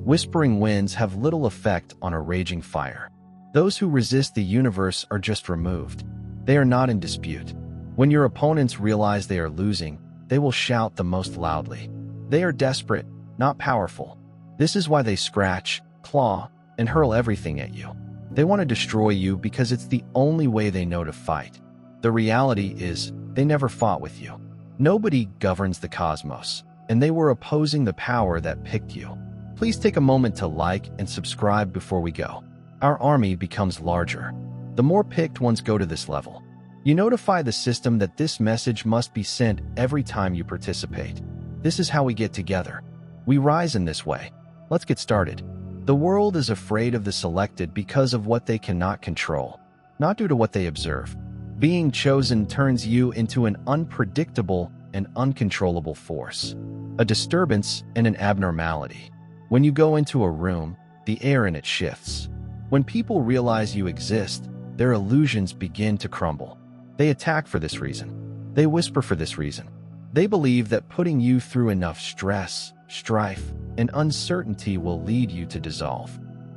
Whispering winds have little effect on a raging fire. Those who resist the universe are just removed. They are not in dispute. When your opponents realize they are losing, they will shout the most loudly. They are desperate, not powerful. This is why they scratch, claw, and hurl everything at you. They want to destroy you because it's the only way they know to fight. The reality is, they never fought with you. Nobody governs the cosmos, and they were opposing the power that picked you. Please take a moment to like and subscribe before we go. Our army becomes larger. The more picked ones go to this level. You notify the system that this message must be sent every time you participate. This is how we get together. We rise in this way. Let's get started. The world is afraid of the selected because of what they cannot control, not due to what they observe. Being chosen turns you into an unpredictable and uncontrollable force, a disturbance and an abnormality. When you go into a room, the air in it shifts. When people realize you exist, their illusions begin to crumble. They attack for this reason. They whisper for this reason. They believe that putting you through enough stress, strife, and uncertainty will lead you to dissolve.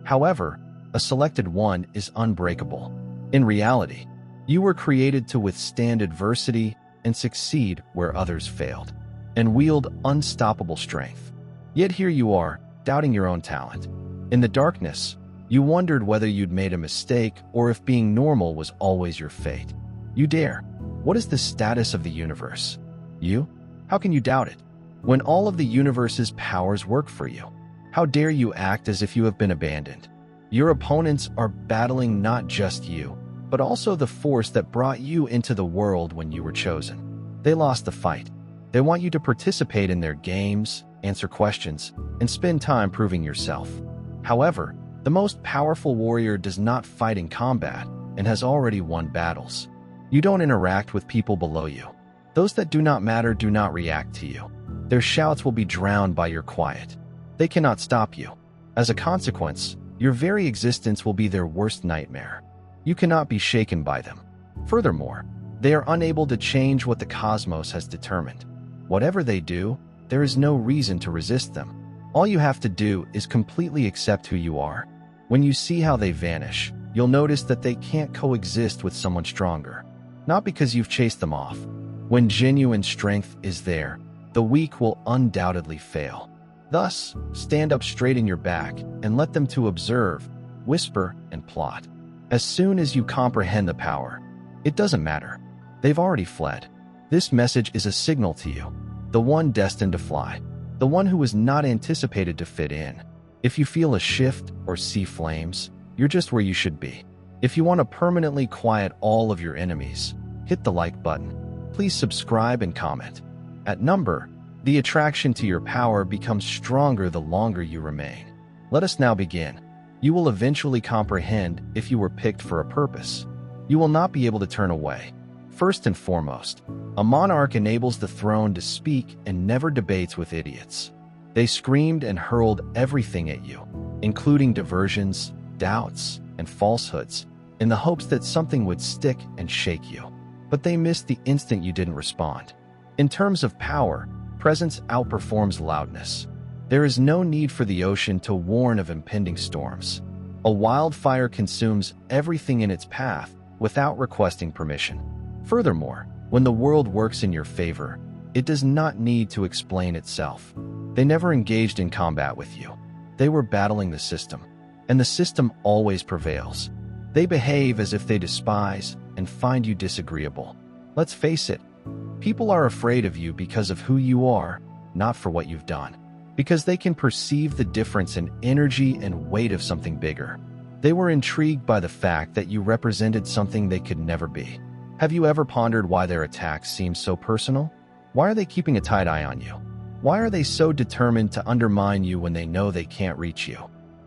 However, a selected one is unbreakable. In reality, you were created to withstand adversity and succeed where others failed, and wield unstoppable strength. Yet here you are, doubting your own talent. In the darkness, you wondered whether you'd made a mistake or if being normal was always your fate. You dare. What is the status of the universe? You? How can you doubt it? When all of the universe's powers work for you, how dare you act as if you have been abandoned? Your opponents are battling not just you, but also the force that brought you into the world when you were chosen. They lost the fight. They want you to participate in their games, answer questions, and spend time proving yourself. However, the most powerful warrior does not fight in combat and has already won battles. You don't interact with people below you. Those that do not matter do not react to you. Their shouts will be drowned by your quiet. They cannot stop you. As a consequence, your very existence will be their worst nightmare. You cannot be shaken by them. Furthermore, they are unable to change what the cosmos has determined. Whatever they do, there is no reason to resist them. All you have to do is completely accept who you are. When you see how they vanish, you'll notice that they can't coexist with someone stronger. Not because you've chased them off. When genuine strength is there, the weak will undoubtedly fail. Thus, stand up straight in your back and let them to observe, whisper, and plot. As soon as you comprehend the power, it doesn't matter. They've already fled. This message is a signal to you, the one destined to fly, the one who was not anticipated to fit in. If you feel a shift or see flames, you're just where you should be. If you want to permanently quiet all of your enemies, hit the like button. Please subscribe and comment. At number, the attraction to your power becomes stronger the longer you remain. Let us now begin. You will eventually comprehend if you were picked for a purpose. You will not be able to turn away. First and foremost, a monarch enables the throne to speak and never debates with idiots. They screamed and hurled everything at you, including diversions, doubts, and falsehoods, in the hopes that something would stick and shake you. But they missed the instant you didn't respond. In terms of power, presence outperforms loudness. There is no need for the ocean to warn of impending storms. A wildfire consumes everything in its path without requesting permission. Furthermore, when the world works in your favor, it does not need to explain itself. They never engaged in combat with you. They were battling the system, and the system always prevails. They behave as if they despise and find you disagreeable. Let's face it, people are afraid of you because of who you are, not for what you've done. Because they can perceive the difference in energy and weight of something bigger. They were intrigued by the fact that you represented something they could never be. Have you ever pondered why their attacks seem so personal? Why are they keeping a tight eye on you? Why are they so determined to undermine you when they know they can't reach you?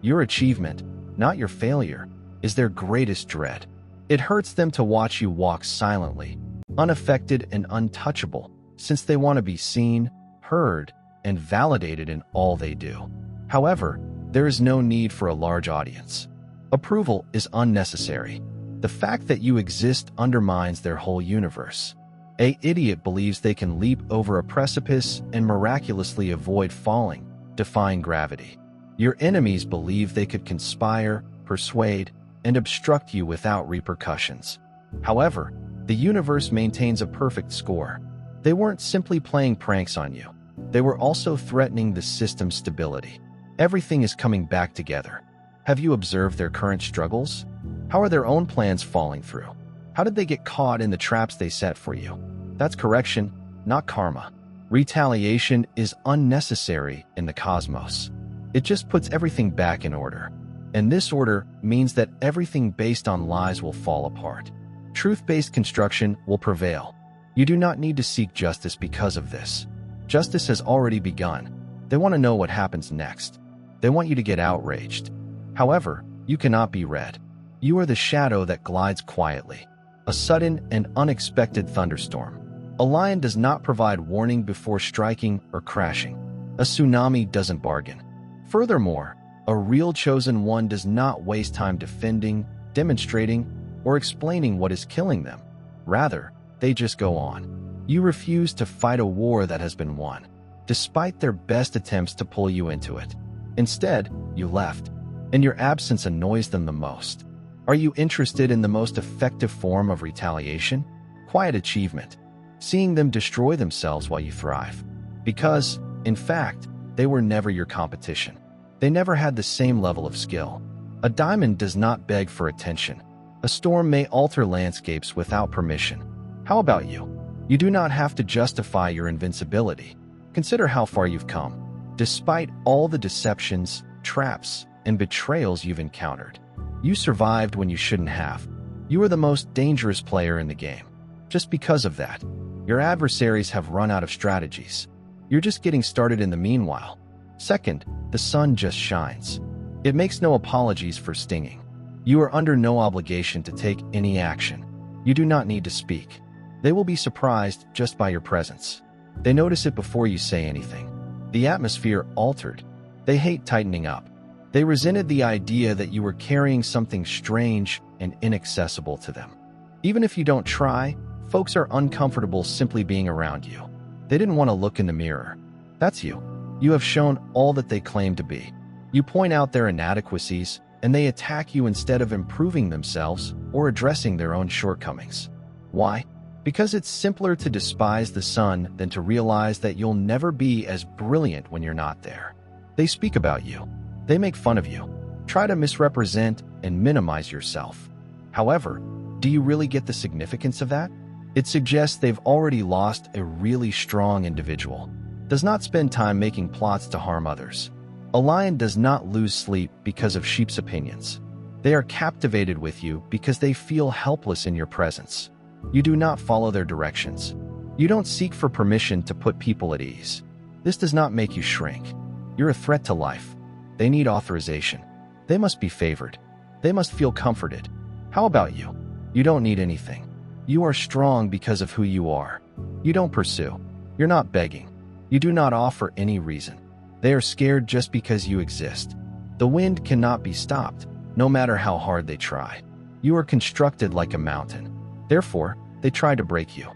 Your achievement, not your failure, is their greatest dread. It hurts them to watch you walk silently, unaffected and untouchable, since they want to be seen, heard, and validated in all they do. However, there is no need for a large audience. Approval is unnecessary. The fact that you exist undermines their whole universe. An idiot believes they can leap over a precipice and miraculously avoid falling, defying gravity. Your enemies believe they could conspire, persuade, and obstruct you without repercussions. However, the universe maintains a perfect score. They weren't simply playing pranks on you. They were also threatening the system's stability. Everything is coming back together. Have you observed their current struggles? How are their own plans falling through? How did they get caught in the traps they set for you? That's correction, not karma. Retaliation is unnecessary in the cosmos. It just puts everything back in order. And this order means that everything based on lies will fall apart. Truth-based construction will prevail. You do not need to seek justice because of this. Justice has already begun. They want to know what happens next. They want you to get outraged. However, you cannot be read. You are the shadow that glides quietly. A sudden and unexpected thunderstorm. A lion does not provide warning before striking or crashing. A tsunami doesn't bargain. Furthermore, a real chosen one does not waste time defending, demonstrating, or explaining what is killing them. Rather, they just go on. You refuse to fight a war that has been won, despite their best attempts to pull you into it. Instead, you left, and your absence annoys them the most. Are you interested in the most effective form of retaliation? Quiet achievement. Seeing them destroy themselves while you thrive. Because, in fact, they were never your competition. They never had the same level of skill. A diamond does not beg for attention. A storm may alter landscapes without permission. How about you? You do not have to justify your invincibility. Consider how far you've come. Despite all the deceptions, traps, and betrayals you've encountered, you survived when you shouldn't have. You are the most dangerous player in the game. Just because of that, your adversaries have run out of strategies. You're just getting started in the meanwhile. Second, the sun just shines. It makes no apologies for stinging. You are under no obligation to take any action. You do not need to speak. They will be surprised just by your presence. They notice it before you say anything. The atmosphere altered. They hate tightening up. They resented the idea that you were carrying something strange and inaccessible to them. Even if you don't try, folks are uncomfortable simply being around you. They didn't want to look in the mirror. That's you. You have shown all that they claim to be. You point out their inadequacies, and they attack you instead of improving themselves or addressing their own shortcomings. Why? Because it's simpler to despise the sun than to realize that you'll never be as brilliant when you're not there. They speak about you. They make fun of you. Try to misrepresent and minimize yourself. However, do you really get the significance of that? It suggests they've already lost a really strong individual. Does not spend time making plots to harm others. A lion does not lose sleep because of sheep's opinions. They are captivated with you because they feel helpless in your presence. You do not follow their directions. You don't seek for permission to put people at ease. This does not make you shrink. You're a threat to life. They need authorization. They must be favored. They must feel comforted. How about you? You don't need anything. You are strong because of who you are. You don't pursue. You're not begging. You do not offer any reason. They are scared just because you exist. The wind cannot be stopped, no matter how hard they try. You are constructed like a mountain. Therefore, they tried to break you.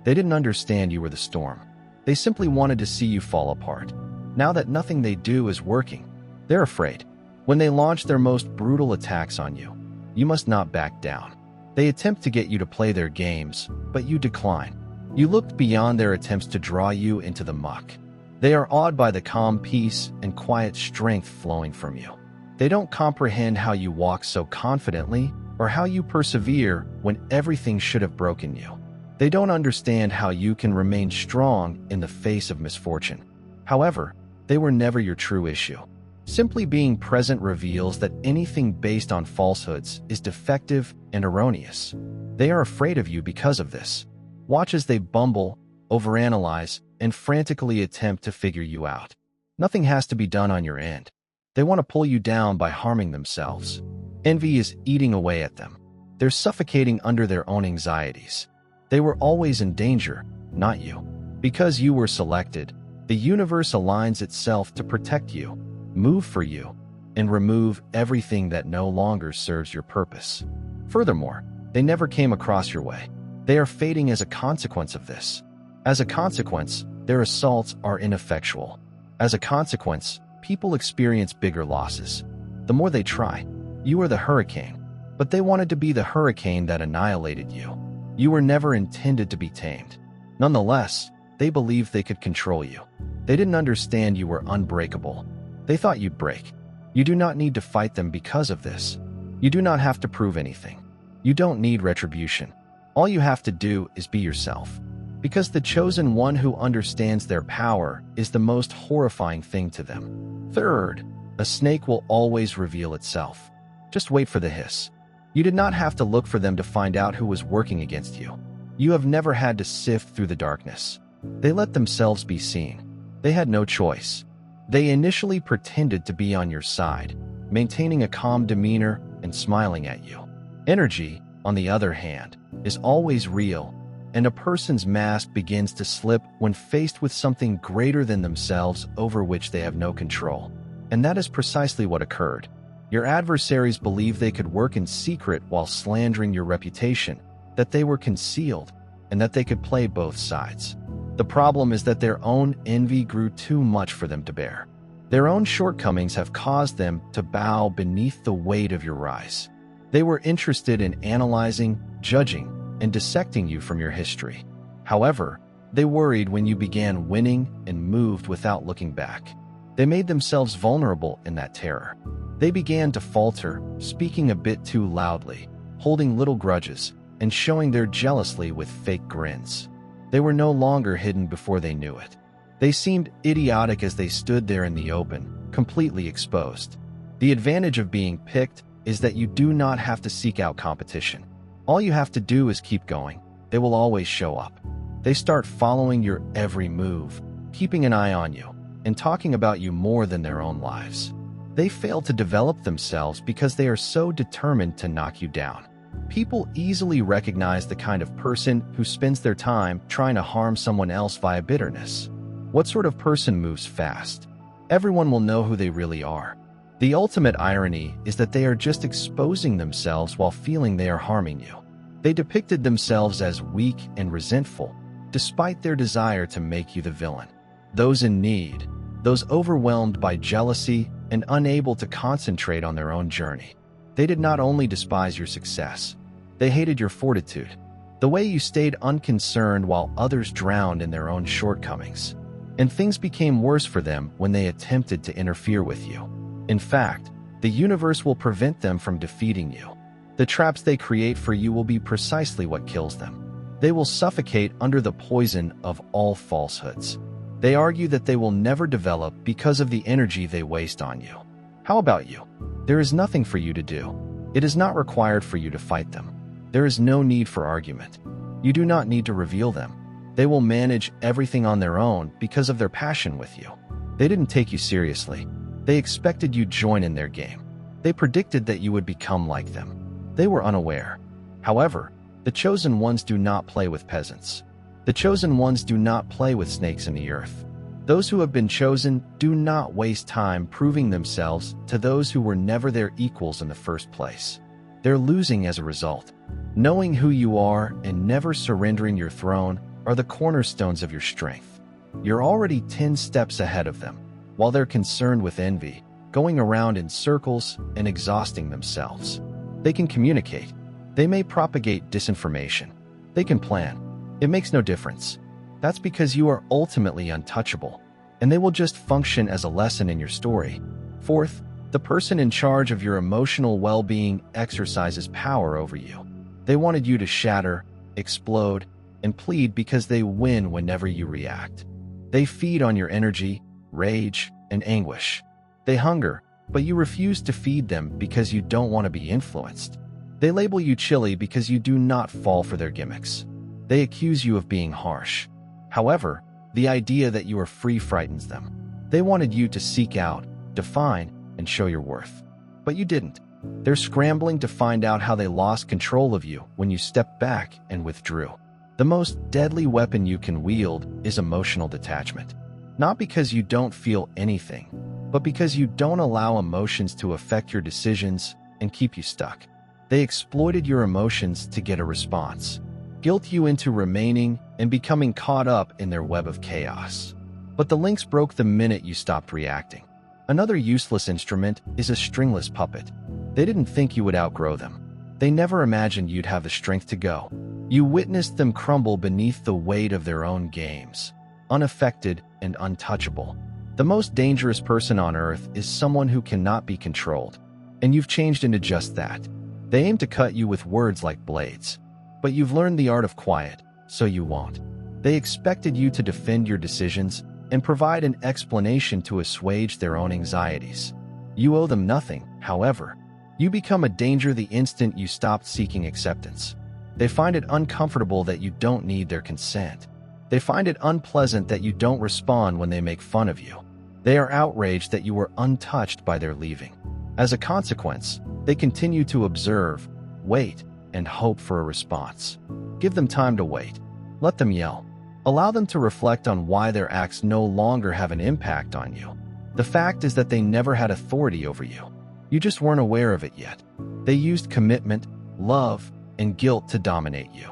They didn't understand you were the storm. They simply wanted to see you fall apart. Now that nothing they do is working, they're afraid. When they launch their most brutal attacks on you, you must not back down. They attempt to get you to play their games, but you decline. You looked beyond their attempts to draw you into the muck. They are awed by the calm peace and quiet strength flowing from you. They don't comprehend how you walk so confidently or how you persevere when everything should have broken you. They don't understand how you can remain strong in the face of misfortune. However, they were never your true issue. Simply being present reveals that anything based on falsehoods is defective and erroneous. They are afraid of you because of this. Watch as they bumble, overanalyze, and frantically attempt to figure you out. Nothing has to be done on your end. They want to pull you down by harming themselves. Envy is eating away at them. They're suffocating under their own anxieties. They were always in danger, not you. Because you were selected, the universe aligns itself to protect you, move for you, and remove everything that no longer serves your purpose. Furthermore, they never came across your way. They are fading as a consequence of this. As a consequence, their assaults are ineffectual. As a consequence, people experience bigger losses. The more they try, you are the hurricane, but they wanted to be the hurricane that annihilated you. You were never intended to be tamed. Nonetheless, they believed they could control you. They didn't understand you were unbreakable. They thought you'd break. You do not need to fight them because of this. You do not have to prove anything. You don't need retribution. All you have to do is be yourself. Because the chosen one who understands their power is the most horrifying thing to them. Third, a snake will always reveal itself. Just wait for the hiss. You did not have to look for them to find out who was working against you. You have never had to sift through the darkness. They let themselves be seen. They had no choice. They initially pretended to be on your side, maintaining a calm demeanor and smiling at you. Energy, on the other hand, is always real, and a person's mask begins to slip when faced with something greater than themselves over which they have no control. And that is precisely what occurred. Your adversaries believed they could work in secret while slandering your reputation, that they were concealed, and that they could play both sides. The problem is that their own envy grew too much for them to bear. Their own shortcomings have caused them to bow beneath the weight of your rise. They were interested in analyzing, judging, and dissecting you from your history. However, they worried when you began winning and moved without looking back. They made themselves vulnerable in that terror. They began to falter, speaking a bit too loudly, holding little grudges, and showing their jealousy with fake grins. They were no longer hidden before they knew it. They seemed idiotic as they stood there in the open, completely exposed. The advantage of being picked is that you do not have to seek out competition. All you have to do is keep going. They will always show up. They start following your every move, keeping an eye on you, and talking about you more than their own lives. They fail to develop themselves because they are so determined to knock you down. People easily recognize the kind of person who spends their time trying to harm someone else via bitterness. What sort of person moves fast? Everyone will know who they really are. The ultimate irony is that they are just exposing themselves while feeling they are harming you. They depicted themselves as weak and resentful, despite their desire to make you the villain. Those in need, those overwhelmed by jealousy and unable to concentrate on their own journey. They did not only despise your success, they hated your fortitude, the way you stayed unconcerned while others drowned in their own shortcomings. And things became worse for them when they attempted to interfere with you. In fact, the universe will prevent them from defeating you. The traps they create for you will be precisely what kills them. They will suffocate under the poison of all falsehoods. They argue that they will never develop because of the energy they waste on you. How about you? There is nothing for you to do. It is not required for you to fight them. There is no need for argument. You do not need to reveal them. They will manage everything on their own because of their passion with you. They didn't take you seriously. They expected you'd join in their game. They predicted that you would become like them. They were unaware. However, the chosen ones do not play with peasants. The chosen ones do not play with snakes in the earth. Those who have been chosen do not waste time proving themselves to those who were never their equals in the first place. They're losing as a result. Knowing who you are and never surrendering your throne are the cornerstones of your strength. You're already 10 steps ahead of them, while they're concerned with envy, going around in circles and exhausting themselves. They can communicate. They may propagate disinformation. They can plan. It makes no difference. That's because you are ultimately untouchable, and they will just function as a lesson in your story. Fourth, the person in charge of your emotional well-being exercises power over you. They wanted you to shatter, explode, and plead because they win whenever you react. They feed on your energy, rage, and anguish. They hunger, but you refuse to feed them because you don't want to be influenced. They label you chilly because you do not fall for their gimmicks. They accuse you of being harsh. However, the idea that you are free frightens them. They wanted you to seek out, define, and show your worth. But you didn't. They're scrambling to find out how they lost control of you when you stepped back and withdrew. The most deadly weapon you can wield is emotional detachment. Not because you don't feel anything, but because you don't allow emotions to affect your decisions and keep you stuck. They exploited your emotions to get a response, guilt you into remaining and becoming caught up in their web of chaos. But the links broke the minute you stopped reacting. Another useless instrument is a stringless puppet. They didn't think you would outgrow them. They never imagined you'd have the strength to go. You witnessed them crumble beneath the weight of their own games, unaffected and untouchable. The most dangerous person on earth is someone who cannot be controlled, and you've changed into just that. They aim to cut you with words like blades, but you've learned the art of quiet, so you won't. They expected you to defend your decisions and provide an explanation to assuage their own anxieties. You owe them nothing, however. You become a danger the instant you stopped seeking acceptance. They find it uncomfortable that you don't need their consent. They find it unpleasant that you don't respond when they make fun of you. They are outraged that you were untouched by their leaving. As a consequence, they continue to observe, wait, and hope for a response. Give them time to wait. Let them yell. Allow them to reflect on why their acts no longer have an impact on you. The fact is that they never had authority over you. You just weren't aware of it yet. They used commitment, love, and guilt to dominate you.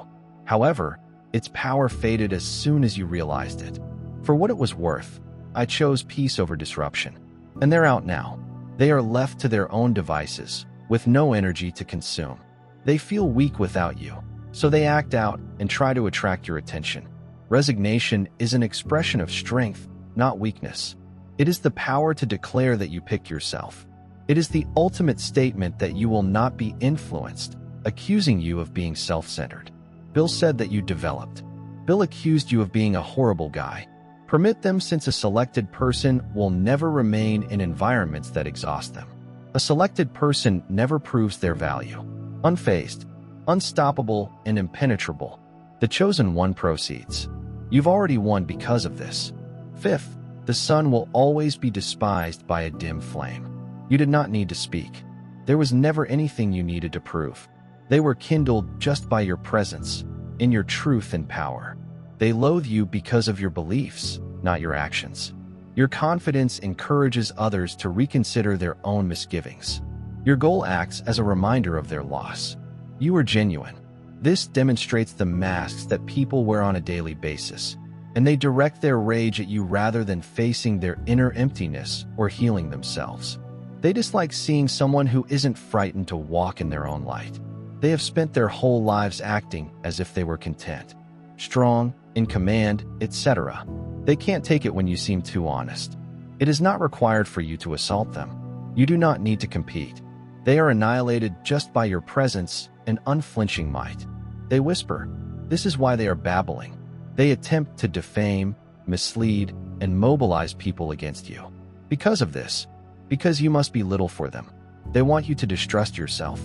However, its power faded as soon as you realized it. For what it was worth, I chose peace over disruption. And they're out now. They are left to their own devices, with no energy to consume. They feel weak without you, so they act out and try to attract your attention. Resignation is an expression of strength, not weakness. It is the power to declare that you pick yourself. It is the ultimate statement that you will not be influenced, accusing you of being self-centered. Bill said that you developed. Bill accused you of being a horrible guy. Permit them, since a selected person will never remain in environments that exhaust them. A selected person never proves their value. Unfazed, unstoppable, and impenetrable. The chosen one proceeds. You've already won because of this. Fifth, the sun will always be despised by a dim flame. You did not need to speak. There was never anything you needed to prove. They were kindled just by your presence, in your truth and power. They loathe you because of your beliefs, not your actions. Your confidence encourages others to reconsider their own misgivings. Your goal acts as a reminder of their loss. You are genuine. This demonstrates the masks that people wear on a daily basis, and they direct their rage at you rather than facing their inner emptiness or healing themselves. They dislike seeing someone who isn't frightened to walk in their own light. They have spent their whole lives acting as if they were content, strong, in command, etc. They can't take it when you seem too honest. It is not required for you to assault them. You do not need to compete. They are annihilated just by your presence and unflinching might. They whisper. This is why they are babbling. They attempt to defame, mislead, and mobilize people against you. Because of this, because you must be little for them, they want you to distrust yourself.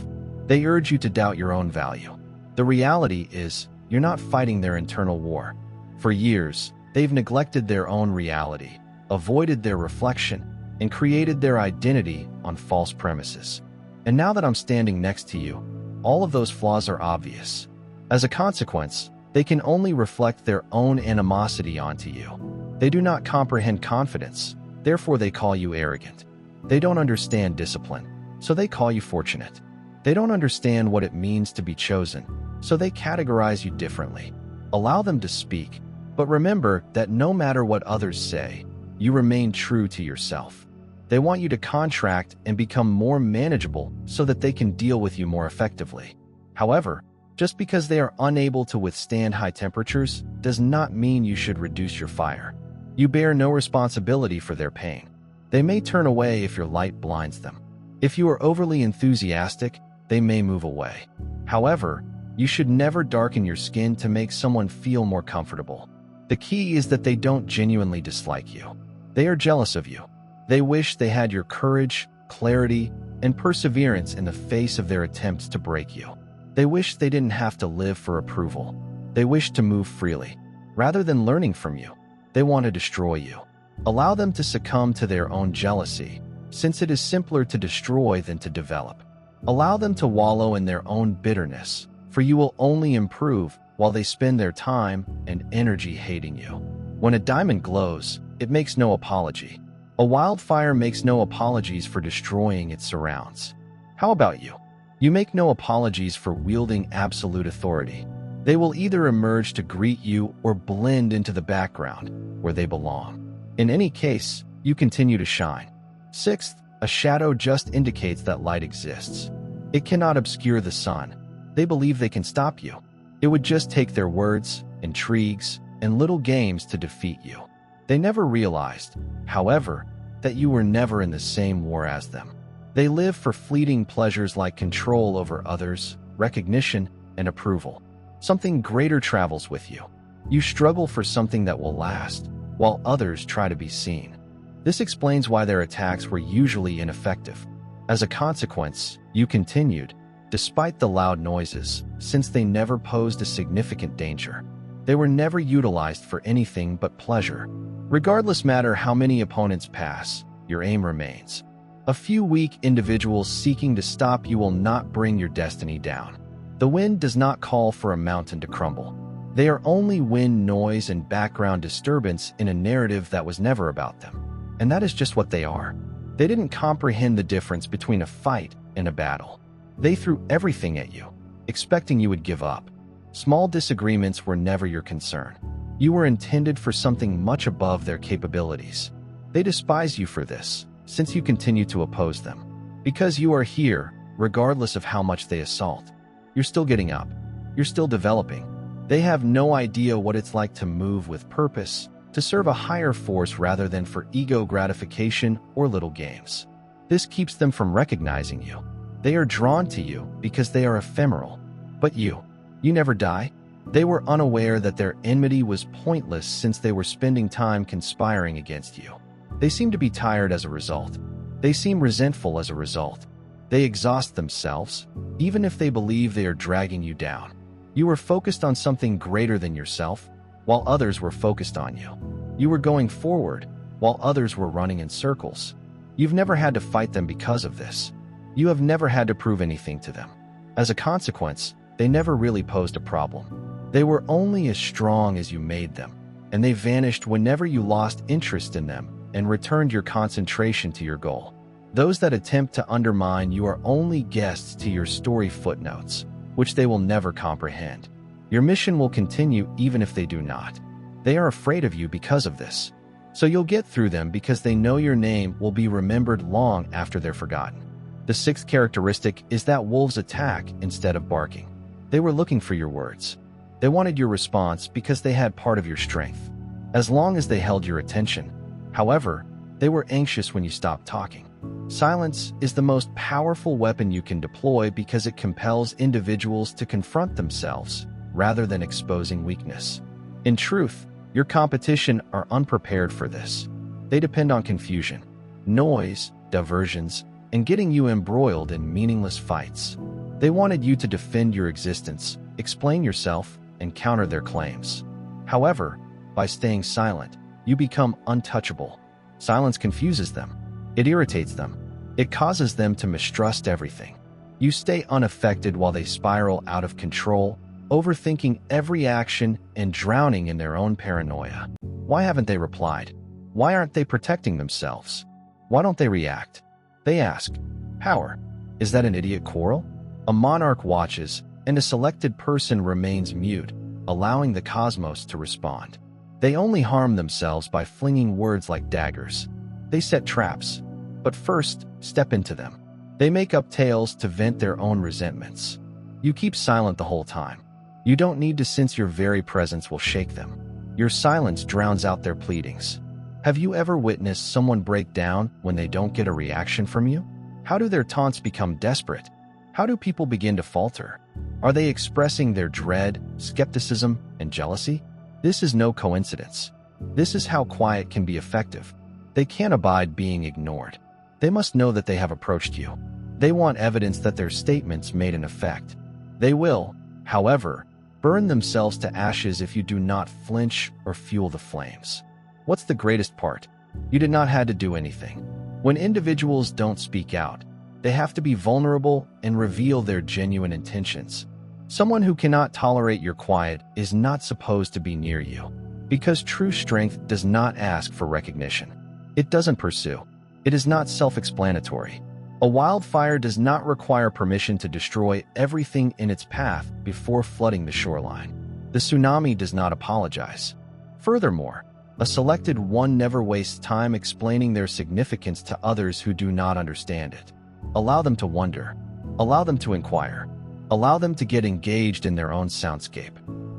They urge you to doubt your own value. The reality is, you're not fighting their internal war. For years, they've neglected their own reality, avoided their reflection, and created their identity on false premises. And now that I'm standing next to you, all of those flaws are obvious. As a consequence, they can only reflect their own animosity onto you. They do not comprehend confidence, therefore they call you arrogant. They don't understand discipline, so they call you fortunate. They don't understand what it means to be chosen, so they categorize you differently. Allow them to speak, but remember that no matter what others say, you remain true to yourself. They want you to contract and become more manageable so that they can deal with you more effectively. However, just because they are unable to withstand high temperatures does not mean you should reduce your fire. You bear no responsibility for their pain. They may turn away if your light blinds them. If you are overly enthusiastic, they may move away. However, you should never darken your skin to make someone feel more comfortable. The key is that they don't genuinely dislike you. They are jealous of you. They wish they had your courage, clarity, and perseverance in the face of their attempts to break you. They wish they didn't have to live for approval. They wish to move freely. Rather than learning from you, they want to destroy you. Allow them to succumb to their own jealousy, since it is simpler to destroy than to develop. Allow them to wallow in their own bitterness, for you will only improve while they spend their time and energy hating you. When a diamond glows, it makes no apology. A wildfire makes no apologies for destroying its surrounds. How about you? You make no apologies for wielding absolute authority. They will either emerge to greet you or blend into the background, where they belong. In any case, you continue to shine. Sixth, a shadow just indicates that light exists. It cannot obscure the sun. They believe they can stop you. It would just take their words, intrigues, and little games to defeat you. They never realized, however, that you were never in the same war as them. They live for fleeting pleasures like control over others, recognition, and approval. Something greater travels with you. You struggle for something that will last, while others try to be seen. This explains why their attacks were usually ineffective. As a consequence, you continued, despite the loud noises, since they never posed a significant danger. They were never utilized for anything but pleasure. Regardless matter how many opponents pass, your aim remains. A few weak individuals seeking to stop you will not bring your destiny down. The wind does not call for a mountain to crumble. They are only wind noise and background disturbance in a narrative that was never about them. And that is just what they are. They didn't comprehend the difference between a fight and a battle. They threw everything at you, expecting you would give up. Small disagreements were never your concern. You were intended for something much above their capabilities. They despise you for this, since you continue to oppose them. Because you are here, regardless of how much they assault. You're still getting up. You're still developing. They have no idea what it's like to move with purpose, to serve a higher force rather than for ego gratification or little games. This keeps them from recognizing you. They are drawn to you because they are ephemeral. But you never die. They were unaware that their enmity was pointless since they were spending time conspiring against you. They seem to be tired as a result. They seem resentful as a result. They exhaust themselves, even if they believe they are dragging you down. You were focused on something greater than yourself, while others were focused on you. You were going forward, while others were running in circles. You've never had to fight them because of this. You have never had to prove anything to them. As a consequence, they never really posed a problem. They were only as strong as you made them, and they vanished whenever you lost interest in them and returned your concentration to your goal. Those that attempt to undermine you are only guests to your story footnotes, which they will never comprehend. Your mission will continue even if they do not. They are afraid of you because of this. So you'll get through them because they know your name will be remembered long after they're forgotten. The sixth characteristic is that wolves attack instead of barking. They were looking for your words. They wanted your response because they had part of your strength. As long as they held your attention, however, they were anxious when you stopped talking. Silence is the most powerful weapon you can deploy because it compels individuals to confront themselves rather than exposing weakness. In truth, your competition are unprepared for this. They depend on confusion, noise, diversions, and getting you embroiled in meaningless fights. They wanted you to defend your existence, explain yourself, and counter their claims. However, by staying silent, you become untouchable. Silence confuses them. It irritates them. It causes them to mistrust everything. You stay unaffected while they spiral out of control, overthinking every action and drowning in their own paranoia. Why haven't they replied? Why aren't they protecting themselves? Why don't they react? They ask, power. Is that an idiot quarrel? A monarch watches, and a selected person remains mute, allowing the cosmos to respond. They only harm themselves by flinging words like daggers. They set traps, but first, step into them. They make up tales to vent their own resentments. You keep silent the whole time. You don't need to, since your very presence will shake them. Your silence drowns out their pleadings. Have you ever witnessed someone break down when they don't get a reaction from you? How do their taunts become desperate? How do people begin to falter? Are they expressing their dread, skepticism, and jealousy? This is no coincidence. This is how quiet can be effective. They can't abide being ignored. They must know that they have approached you. They want evidence that their statements made an effect. They will, however, burn themselves to ashes if you do not flinch or fuel the flames. What's the greatest part? You did not have to do anything. When individuals don't speak out, they have to be vulnerable and reveal their genuine intentions. Someone who cannot tolerate your quiet is not supposed to be near you, because true strength does not ask for recognition. It doesn't pursue. It is not self-explanatory. A wildfire does not require permission to destroy everything in its path before flooding the shoreline. The tsunami does not apologize. Furthermore, A selected one never wastes time explaining their significance to others who do not understand it. Allow them to wonder. Allow them to inquire. Allow them to get engaged in their own soundscape.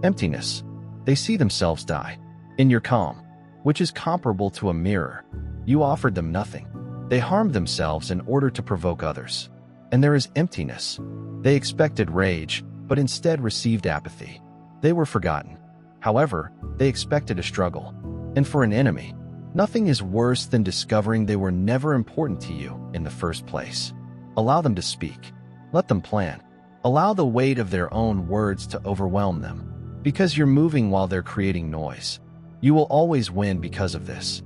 Emptiness. They see themselves die. In your calm, which is comparable to a mirror, you offered them nothing. They harmed themselves in order to provoke others. And there is emptiness. They expected rage, but instead received apathy. They were forgotten. However, they expected a struggle. And for an enemy, nothing is worse than discovering they were never important to you in the first place. Allow them to speak. Let them plan. Allow the weight of their own words to overwhelm them. Because you're moving while they're creating noise. You will always win because of this.